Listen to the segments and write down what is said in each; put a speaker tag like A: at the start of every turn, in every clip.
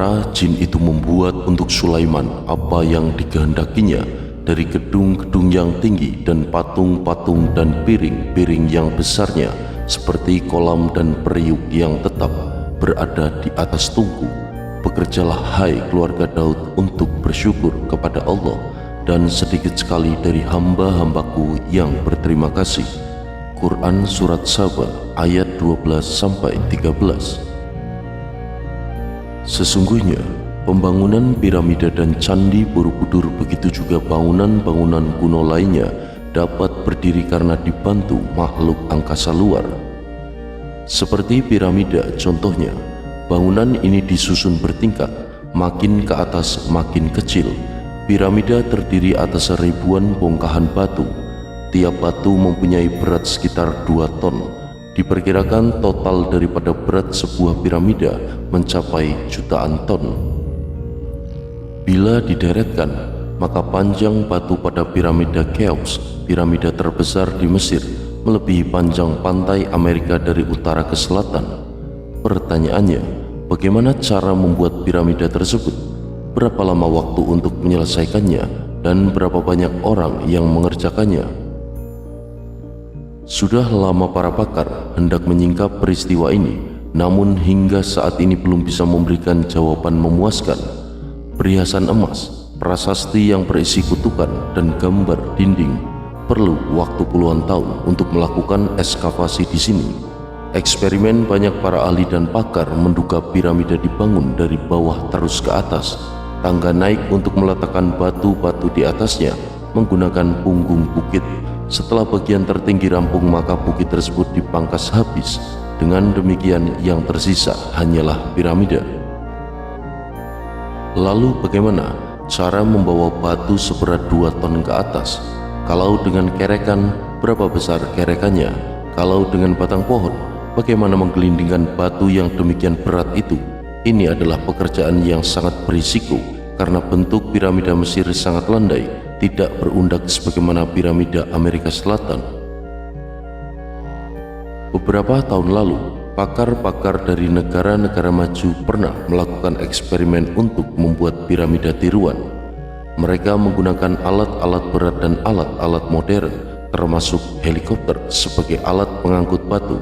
A: Para jin itu membuat untuk Sulaiman apa yang dikehendakinya dari gedung-gedung yang tinggi dan patung-patung dan piring-piring yang besarnya seperti kolam dan periuk yang tetap berada di atas tungku. Bekerjalah hai keluarga Daud untuk bersyukur kepada Allah, dan sedikit sekali dari hamba-hambaku yang berterima kasih. Quran Surat Saba ayat 12-13. Sesungguhnya pembangunan piramida dan candi Borobudur, begitu juga bangunan-bangunan kuno lainnya, dapat berdiri karena dibantu makhluk angkasa luar. Seperti piramida contohnya, bangunan ini disusun bertingkat, makin ke atas makin kecil. Piramida terdiri atas ribuan bongkahan batu. Tiap batu mempunyai berat sekitar 2 ton. Diperkirakan total daripada berat sebuah piramida mencapai jutaan ton. Bila dideretkan, maka panjang batu pada piramida Cheops, piramida terbesar di Mesir, melebihi panjang pantai Amerika dari utara ke selatan. Pertanyaannya, bagaimana cara membuat piramida tersebut? Berapa lama waktu untuk menyelesaikannya? Dan berapa banyak orang yang mengerjakannya? Sudah lama para pakar hendak menyingkap peristiwa ini, namun hingga saat ini belum bisa memberikan jawaban memuaskan. Perhiasan emas, prasasti yang berisi kutukan, dan gambar dinding perlu waktu puluhan tahun untuk melakukan ekskavasi di sini. Eksperimen banyak para ahli dan pakar menduga piramida dibangun dari bawah terus ke atas. Tangga naik untuk meletakkan batu-batu di atasnya menggunakan punggung bukit. Setelah bagian tertinggi rampung, maka bukit tersebut dipangkas habis. Dengan demikian yang tersisa hanyalah piramida. Lalu bagaimana cara membawa batu seberat 2 ton ke atas? Kalau dengan kerekan, berapa besar kerekannya? Kalau dengan batang pohon, bagaimana menggelindingkan batu yang demikian berat itu? Ini adalah pekerjaan yang sangat berisiko karena bentuk piramida Mesir sangat landai, tidak berundak sebagaimana piramida Amerika Selatan. Beberapa tahun lalu, pakar-pakar dari negara-negara maju pernah melakukan eksperimen untuk membuat piramida tiruan. Mereka menggunakan alat-alat berat dan alat-alat modern, termasuk helikopter sebagai alat pengangkut batu.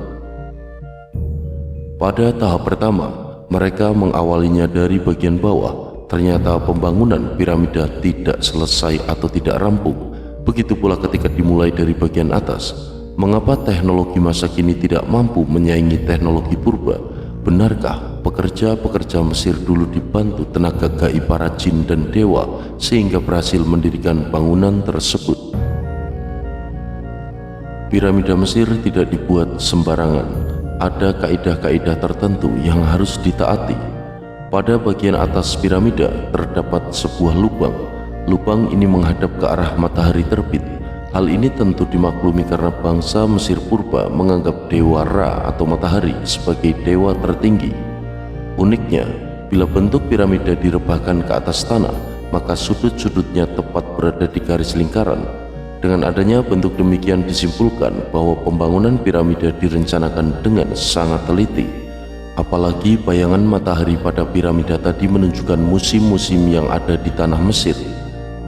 A: Pada tahap pertama, mereka mengawalinya dari bagian bawah. Ternyata pembangunan piramida tidak selesai atau tidak rampung. Begitu pula ketika dimulai dari bagian atas. Mengapa teknologi masa kini tidak mampu menyaingi teknologi purba? Benarkah pekerja-pekerja Mesir dulu dibantu tenaga gaib para jin dan dewa sehingga berhasil mendirikan bangunan tersebut? Piramida Mesir tidak dibuat sembarangan. Ada kaidah-kaidah tertentu yang harus ditaati. Pada bagian atas piramida terdapat sebuah lubang. Lubang ini menghadap ke arah matahari terbit. Hal ini tentu dimaklumi karena bangsa Mesir purba menganggap dewa Ra atau matahari sebagai dewa tertinggi. Uniknya, bila bentuk piramida direbahkan ke atas tanah, maka sudut-sudutnya tepat berada di garis lingkaran. Dengan adanya bentuk demikian disimpulkan bahwa pembangunan piramida direncanakan dengan sangat teliti. Apalagi bayangan matahari pada piramida tadi menunjukkan musim-musim yang ada di tanah Mesir.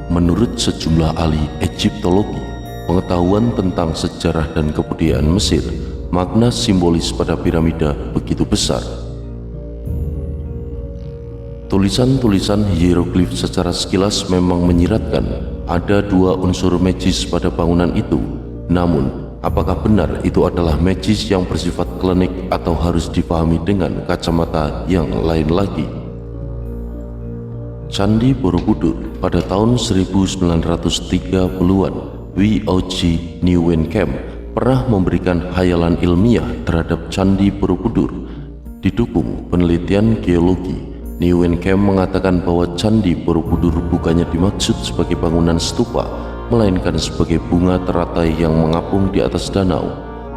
A: Menurut sejumlah ahli Egyptologi, pengetahuan tentang sejarah dan kebudayaan Mesir, makna simbolis pada piramida begitu besar. Tulisan-tulisan hieroglif secara sekilas memang menyiratkan ada 2 unsur magis pada bangunan itu. Namun, apakah benar itu adalah magis yang bersifat klinik atau harus dipahami dengan kacamata yang lain lagi? Candi Borobudur pada tahun 1930-an, W.O.G. Nieuwenkamp pernah memberikan khayalan ilmiah terhadap Candi Borobudur. Didukung penelitian geologi, Nieuwenkamp mengatakan bahwa Candi Borobudur bukannya dimaksud sebagai bangunan stupa, melainkan sebagai bunga teratai yang mengapung di atas danau.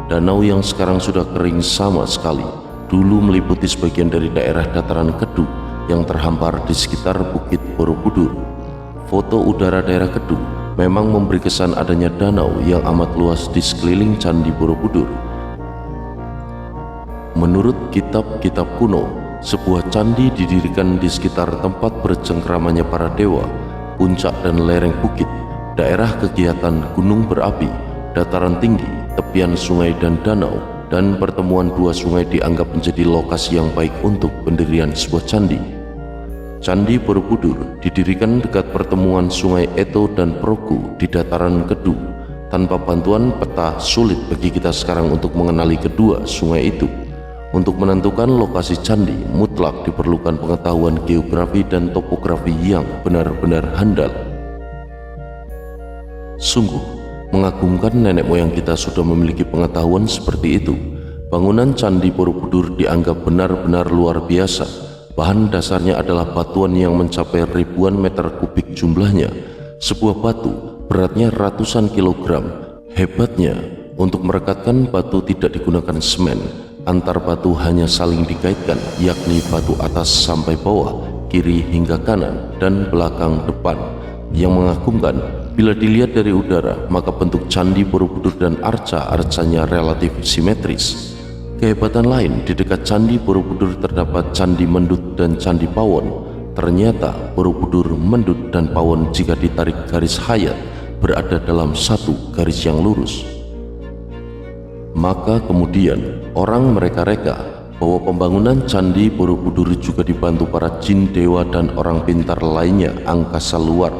A: Danau yang sekarang sudah kering sama sekali, dulu meliputi sebagian dari daerah dataran Kedu yang terhampar di sekitar Bukit Borobudur. Foto udara daerah Kedu memang memberi kesan adanya danau yang amat luas di sekeliling Candi Borobudur. Menurut kitab-kitab kuno, Sebuah candi didirikan di sekitar tempat bercengkramannya para dewa, puncak dan lereng bukit, daerah kegiatan gunung berapi, dataran tinggi, tepian sungai dan danau, dan pertemuan dua sungai dianggap menjadi lokasi yang baik untuk pendirian sebuah candi. Candi Borobudur didirikan dekat pertemuan sungai Eto dan Progo di dataran Kedu. Tanpa bantuan peta, sulit bagi kita sekarang untuk mengenali kedua sungai itu. Untuk menentukan lokasi candi, mutlak diperlukan pengetahuan geografi dan topografi yang benar-benar handal. Sungguh mengagumkan nenek moyang kita sudah memiliki pengetahuan seperti itu. Bangunan Candi Borobudur dianggap benar-benar luar biasa. Bahan dasarnya adalah batuan yang mencapai ribuan meter kubik jumlahnya. Sebuah batu beratnya ratusan kilogram. Hebatnya, untuk merekatkan batu tidak digunakan semen. Antar batu hanya saling dikaitkan, yakni batu atas sampai bawah, kiri hingga kanan, dan belakang depan. Yang mengagumkan, bila dilihat dari udara, maka bentuk Candi Borobudur dan arca-arcanya relatif simetris. Kehebatan lain, di dekat Candi Borobudur terdapat Candi Mendut dan Candi Pawon. Ternyata Borobudur, Mendut, dan Pawon jika ditarik garis hayat berada dalam satu garis yang lurus. Maka kemudian orang mereka-reka bahwa pembangunan Candi Borobudur juga dibantu para jin, dewa, dan orang pintar lainnya angkasa luar.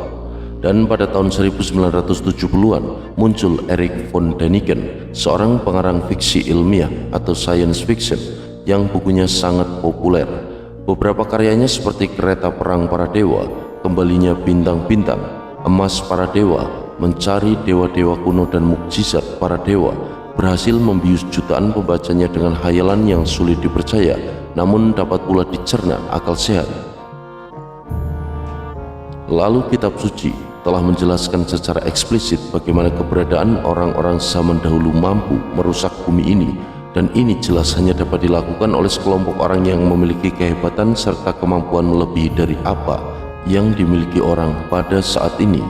A: Dan pada tahun 1970-an muncul Erich von Däniken, seorang pengarang fiksi ilmiah atau science fiction yang bukunya sangat populer. Beberapa karyanya seperti Kereta Perang Para Dewa, Kembalinya Bintang-Bintang, Emas Para Dewa, Mencari Dewa-Dewa Kuno, dan Mukjizat Para Dewa berhasil membius jutaan pembacanya dengan hayalan yang sulit dipercaya, namun dapat pula dicerna akal sehat. Lalu kitab suci telah menjelaskan secara eksplisit bagaimana keberadaan orang-orang zaman dahulu mampu merusak bumi ini, dan ini jelas hanya dapat dilakukan oleh sekelompok orang yang memiliki kehebatan serta kemampuan melebihi dari apa yang dimiliki orang pada saat ini.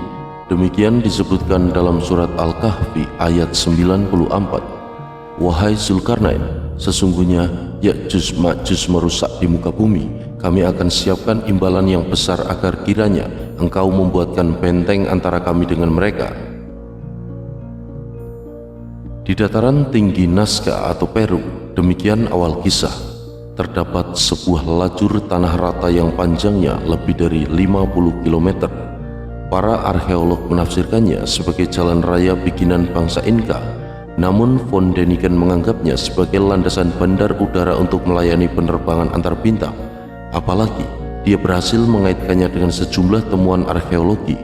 A: Demikian disebutkan dalam surat Al-Kahfi ayat 94. Wahai Zulkarnain, sesungguhnya Ya'juj Ma'juj merusak di muka bumi. Kami akan siapkan imbalan yang besar agar kiranya engkau membuatkan benteng antara kami dengan mereka. Di dataran tinggi Nazca atau Peru, demikian awal kisah. Terdapat sebuah lajur tanah rata yang panjangnya lebih dari 50 km. Para arkeolog menafsirkannya sebagai jalan raya bikinan bangsa Inka, namun von Däniken menganggapnya sebagai landasan bandar udara untuk melayani penerbangan antar bintang. Apalagi dia berhasil mengaitkannya dengan sejumlah temuan arkeologi.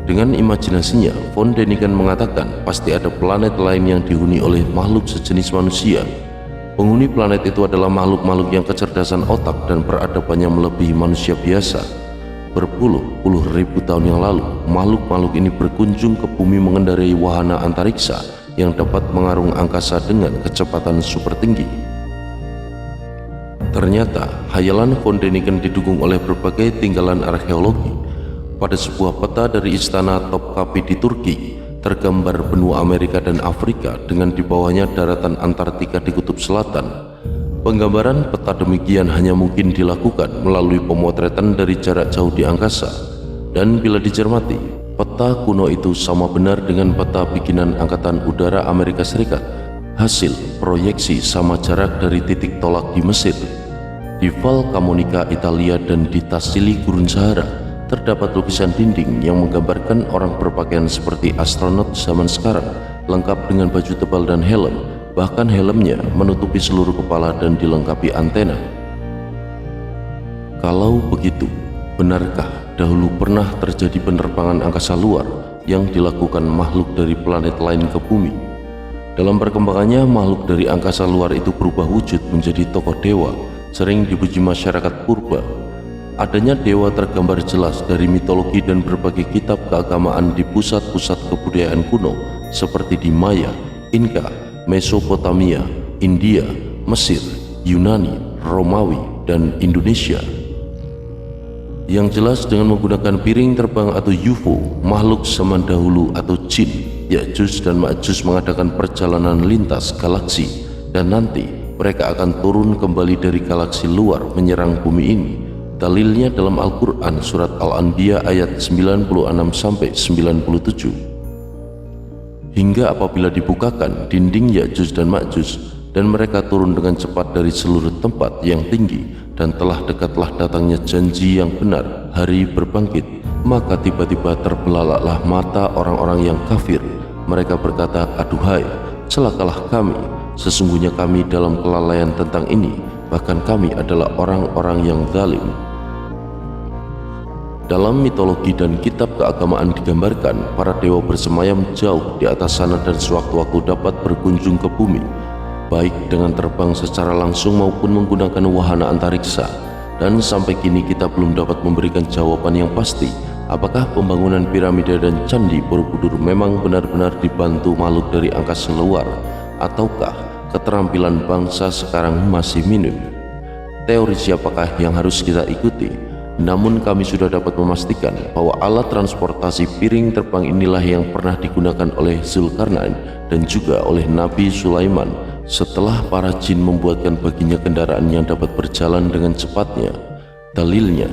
A: Dengan imajinasinya, von Däniken mengatakan pasti ada planet lain yang dihuni oleh makhluk sejenis manusia. Penghuni planet itu adalah makhluk-makhluk yang kecerdasan otak dan peradabannya melebihi manusia biasa. Berpuluh-puluh ribu tahun yang lalu, makhluk-makhluk ini berkunjung ke bumi mengendarai wahana antariksa yang dapat mengarung angkasa dengan kecepatan super tinggi. Ternyata, hayalan von Däniken didukung oleh berbagai tinggalan arkeologi. Pada sebuah peta dari istana Topkapi di Turki, tergambar benua Amerika dan Afrika dengan di bawahnya daratan Antartika di kutub selatan. Penggambaran peta demikian hanya mungkin dilakukan melalui pemotretan dari jarak jauh di angkasa. Dan bila dicermati, peta kuno itu sama benar dengan peta bikinan Angkatan Udara Amerika Serikat, hasil proyeksi sama jarak dari titik tolak di Mesir. Di Val Camonica, Italia, dan di Tassili Gurun Sahara terdapat lukisan dinding yang menggambarkan orang berpakaian seperti astronot zaman sekarang, lengkap dengan baju tebal dan helm. Bahkan helmnya menutupi seluruh kepala dan dilengkapi antena. Kalau begitu, benarkah dahulu pernah terjadi penerbangan angkasa luar yang dilakukan makhluk dari planet lain ke bumi? Dalam perkembangannya, makhluk dari angkasa luar itu berubah wujud menjadi tokoh dewa, sering dipuji masyarakat purba. Adanya dewa tergambar jelas dari mitologi dan berbagai kitab keagamaan di pusat-pusat kebudayaan kuno seperti di Maya, Inka, Mesopotamia, India, Mesir, Yunani, Romawi, dan Indonesia. Yang jelas dengan menggunakan piring terbang atau UFO, makhluk zaman dahulu atau jin, Ya'juj dan Ma'juj mengadakan perjalanan lintas galaksi, dan nanti mereka akan turun kembali dari galaksi luar menyerang bumi ini. Dalilnya dalam Al-Quran surat Al-Anbiya ayat 96-97. Hingga apabila dibukakan dinding Ya'juj dan Ma'juj, dan mereka turun dengan cepat dari seluruh tempat yang tinggi, dan telah dekatlah datangnya janji yang benar, hari berbangkit, maka tiba-tiba terbelalaklah mata orang-orang yang kafir. Mereka berkata, aduhai, celakalah kami, sesungguhnya kami dalam kelalaian tentang ini, bahkan kami adalah orang-orang yang zalim. Dalam mitologi dan kitab keagamaan digambarkan, para dewa bersemayam jauh di atas sana dan sewaktu-waktu dapat berkunjung ke bumi, baik dengan terbang secara langsung maupun menggunakan wahana antariksa. Dan sampai kini kita belum dapat memberikan jawaban yang pasti, apakah pembangunan piramida dan candi Borobudur memang benar-benar dibantu makhluk dari angkasa luar, ataukah keterampilan bangsa sekarang masih minim. Teori siapakah yang harus kita ikuti? Namun kami sudah dapat memastikan bahwa alat transportasi piring terbang inilah yang pernah digunakan oleh Zulkarnain dan juga oleh Nabi Sulaiman setelah para jin membuatkan baginya kendaraan yang dapat berjalan dengan cepatnya. Dalilnya,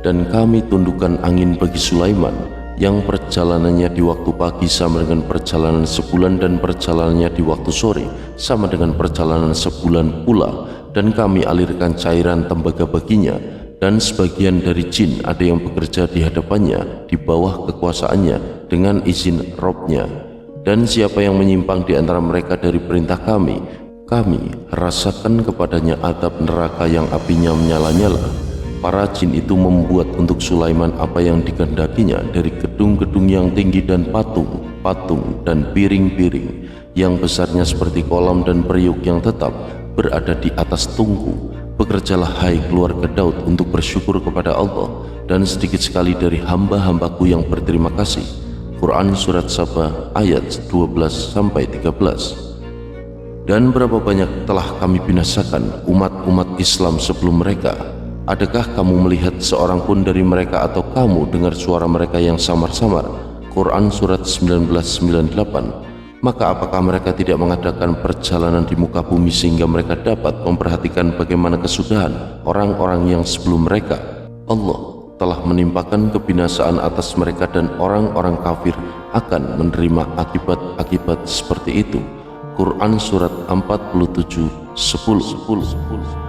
A: dan kami tundukkan angin bagi Sulaiman yang perjalanannya di waktu pagi sama dengan perjalanan sebulan dan perjalanannya di waktu sore sama dengan perjalanan sebulan pula, dan kami alirkan cairan tembaga baginya. Dan sebagian dari jin ada yang bekerja di hadapannya di bawah kekuasaannya dengan izin Robnya. Dan siapa yang menyimpang di antara mereka dari perintah kami, kami rasakan kepadanya adab neraka yang apinya menyala-nyala. Para jin itu membuat untuk Sulaiman apa yang dikehendakinya dari gedung-gedung yang tinggi dan patung-patung dan piring-piring yang besarnya seperti kolam dan periuk yang tetap berada di atas tungku. Bekerjalah hai keluarga Daud untuk bersyukur kepada Allah, dan sedikit sekali dari hamba-hambaku yang berterima kasih. Quran Surat Saba ayat 12-13. Dan berapa banyak telah kami binasakan umat-umat Islam sebelum mereka. Adakah kamu melihat seorang pun dari mereka atau kamu dengar suara mereka yang samar-samar? Quran Surat 1998. Maka apakah mereka tidak mengadakan perjalanan di muka bumi sehingga mereka dapat memperhatikan bagaimana kesudahan orang-orang yang sebelum mereka? Allah telah menimpakan kebinasaan atas mereka dan orang-orang kafir akan menerima akibat-akibat seperti itu. Quran Surat 47:10.